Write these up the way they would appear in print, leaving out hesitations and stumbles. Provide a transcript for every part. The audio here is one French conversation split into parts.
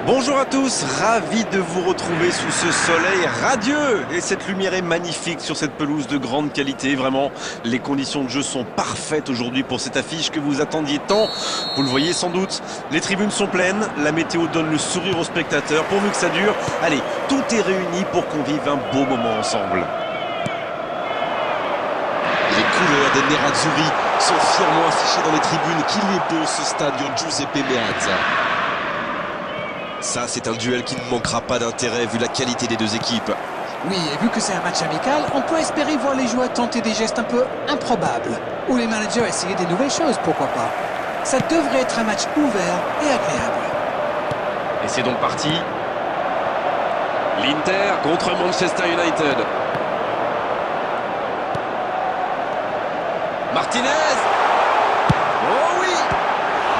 Bonjour à tous, ravi de vous retrouver sous ce soleil radieux et cette lumière est magnifique sur cette pelouse de grande qualité. Vraiment, les conditions de jeu sont parfaites aujourd'hui pour cette affiche que vous attendiez tant. Vous le voyez sans doute, les tribunes sont pleines, la météo donne le sourire aux spectateurs. Pourvu que ça dure, allez, tout est réuni pour qu'on vive un beau moment ensemble. Les couleurs des Nerazzurri sont fièrement affichées dans les tribunes. Qu'il est beau ce stadio Giuseppe Meazza. Ça, c'est un duel qui ne manquera pas d'intérêt vu la qualité des deux équipes. Oui, et vu que c'est un match amical, on peut espérer voir les joueurs tenter des gestes un peu improbables. Ou les managers essayer des nouvelles choses, pourquoi pas. Ça devrait être un match ouvert et agréable. Et c'est donc parti. L'Inter contre Manchester United. Martinez. Oh oui.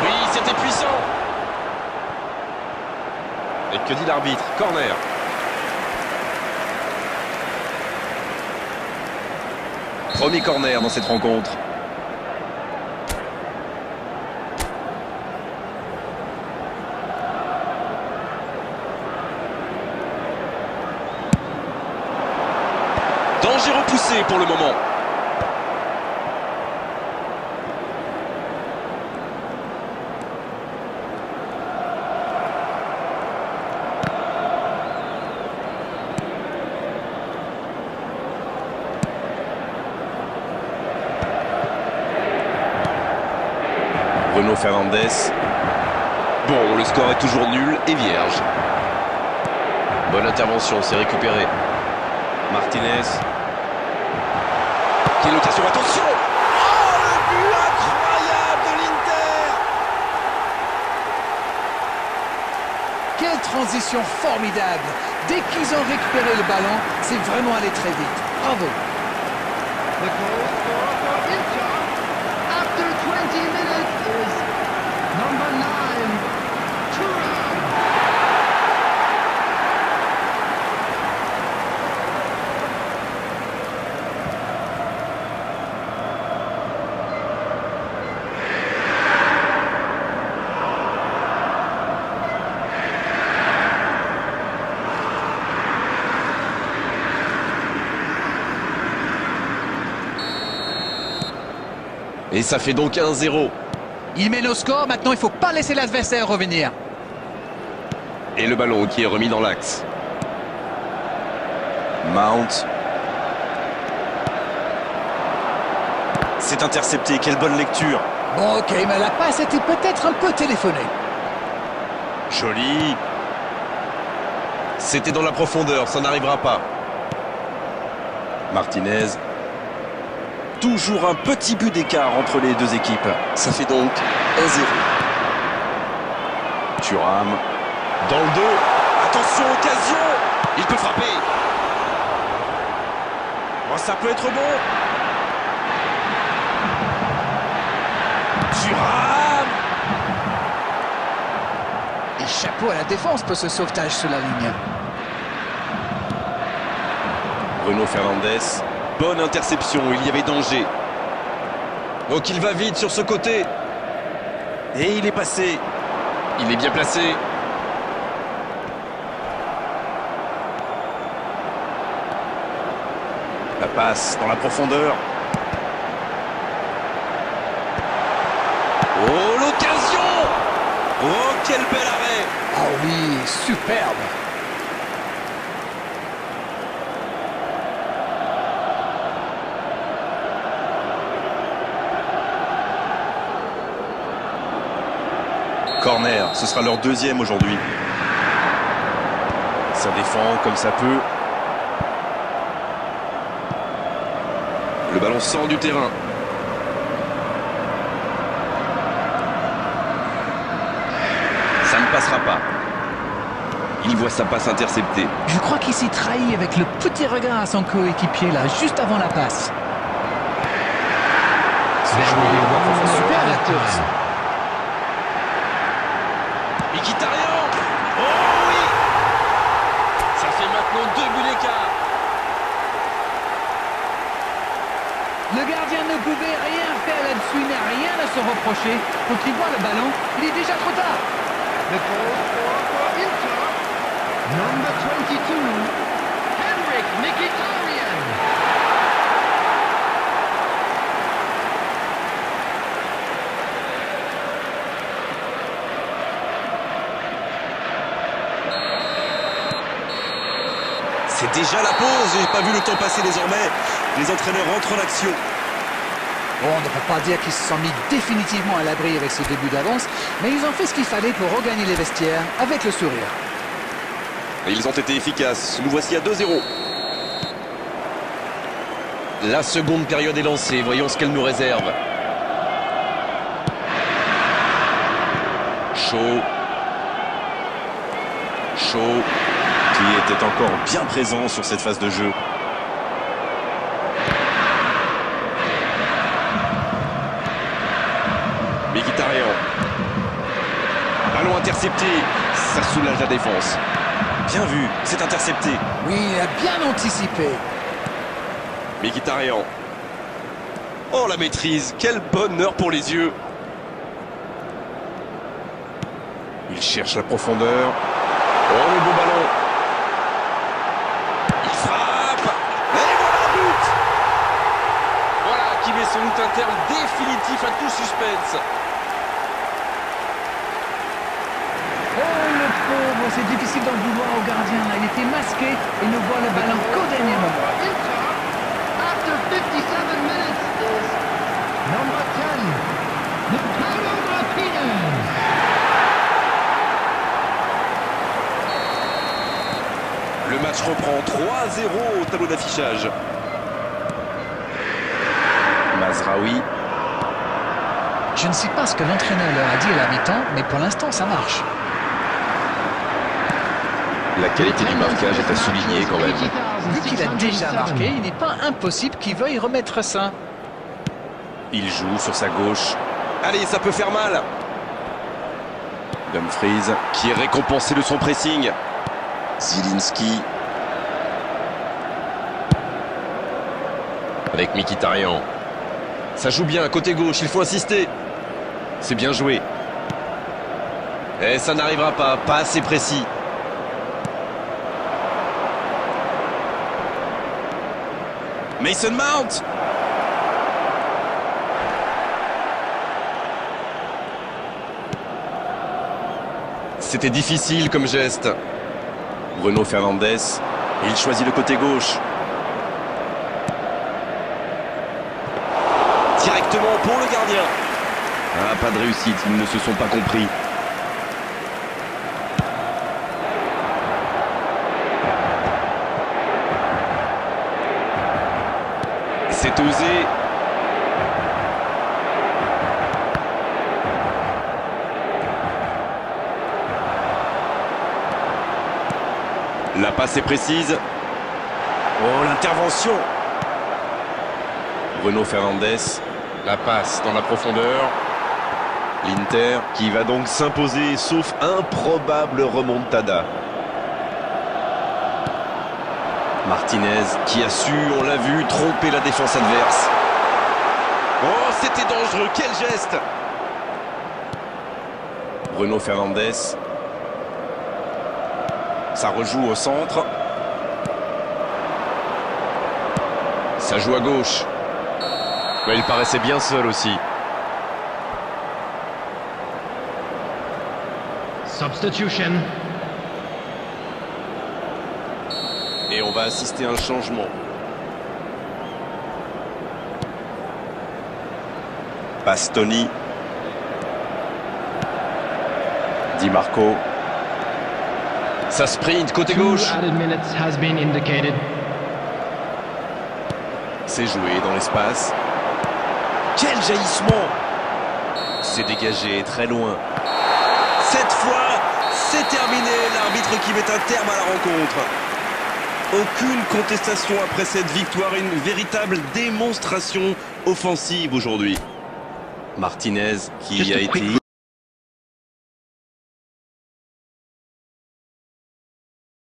Oui, c'était puissant. Et que dit l'arbitre? Corner. Premier corner dans cette rencontre. Danger repoussé pour le moment. Bruno Fernandes. Bon, le score est toujours nul et vierge. Bonne intervention, c'est récupéré. Martinez. Quelle occasion, attention! Oh, le but incroyable de l'Inter! Quelle transition formidable! Dès qu'ils ont récupéré le ballon, c'est vraiment allé très vite. Bravo! The goal scorer for Inter after 20 minutes is number 9, Thuram. Et ça fait donc 1-0. Il mène au score, maintenant il faut pas laisser l'adversaire revenir. Et le ballon qui est remis dans l'axe. Mount. C'est intercepté, quelle bonne lecture. Bon, ok, mais la passe était peut-être un peu téléphonée. Joli. C'était dans la profondeur, ça n'arrivera pas. Martinez. Toujours un petit but d'écart entre les deux équipes. Ça fait donc 1-0. Thuram. Dans le dos. Attention, occasion. Il peut frapper. Oh, ça peut être bon. Thuram. Et chapeau à la défense pour ce sauvetage sur la ligne. Bruno Fernandes. Bonne interception, il y avait danger. Donc il va vite sur ce côté. Et il est passé. Il est bien placé. La passe dans la profondeur. Oh, l'occasion! Oh, quel bel arrêt! Oh oui, superbe! Corner, ce sera leur deuxième aujourd'hui. Ça défend comme ça peut. Le ballon sort du terrain. Ça ne passera pas. Il voit sa passe interceptée. Je crois qu'il s'est trahi avec le petit regard à son coéquipier là, juste avant la passe. Super la course. Mkhitaryan. Oh oui. Ça fait maintenant 2 buts d'écart. Le gardien ne pouvait rien faire là-dessus, il n'a rien à se reprocher. Quand il voit le ballon, il est déjà trop tard. The goal scorer for Inter Number 22, Henrik Mkhitaryan. C'est déjà la pause, j'ai pas vu le temps passer désormais. Les entraîneurs rentrent en action. Bon, on ne peut pas dire qu'ils se sont mis définitivement à l'abri avec ce début d'avance, mais ils ont fait ce qu'il fallait pour regagner les vestiaires avec le sourire. Et ils ont été efficaces. Nous voici à 2-0. La seconde période est lancée. Voyons ce qu'elle nous réserve. Shaw. Shaw, qui était encore bien présent sur cette phase de jeu. Mkhitaryan. Ballon intercepté. Ça soulage la défense. Bien vu, c'est intercepté. Oui, il a bien anticipé. Mkhitaryan. Oh, la maîtrise. Quel bonheur pour les yeux. Il cherche la profondeur. Oh, le beau ballon. Il frappe. Et voilà le but. Voilà qui met sans doute un terme définitif à tout suspense. Oh, le pauvre, c'est difficile d'en vouloir au gardien. Là. Il était masqué et ne voit le ballon qu'au dernier moment. Inter, after 57 minutes, is number 10, Lautaro Martinez. Le match reprend 3-0 au tableau d'affichage. Mazraoui. Je ne sais pas ce que l'entraîneur leur a dit à la mi-temps, mais pour l'instant, ça marche. La qualité du marquage est à souligner quand même. Vu qu'il a déjà marqué, il n'est pas impossible qu'il veuille remettre ça. Il joue sur sa gauche. Allez, ça peut faire mal. Dumfries qui est récompensé de son pressing. Zielinski. Avec Mkhitaryan. Ça joue bien, côté gauche, il faut insister. C'est bien joué. Et ça n'arrivera pas assez précis. Mason Mount. C'était difficile comme geste. Bruno Fernandes. Il choisit le côté gauche. Directement pour le gardien. Ah, pas de réussite, ils ne se sont pas compris. C'est osé. La passe est précise. Oh, l'intervention. Bruno Fernandes. La passe dans la profondeur. L'Inter qui va donc s'imposer, sauf improbable remontada. Martinez qui a su, on l'a vu, tromper la défense adverse. Oh, c'était dangereux, quel geste! Bruno Fernandes. Ça rejoue au centre. Ça joue à gauche. Mais il paraissait bien seul aussi. Substitution. Et on va assister à un changement. Bastoni. Di Marco. Ça sprint côté gauche. 2 added minutes has been indicated. C'est joué dans l'espace. Quel jaillissement! C'est dégagé très loin. Cette fois, c'est terminé. L'arbitre qui met un terme à la rencontre. Aucune contestation après cette victoire. Une véritable démonstration offensive aujourd'hui. Martinez qui Just a a quick été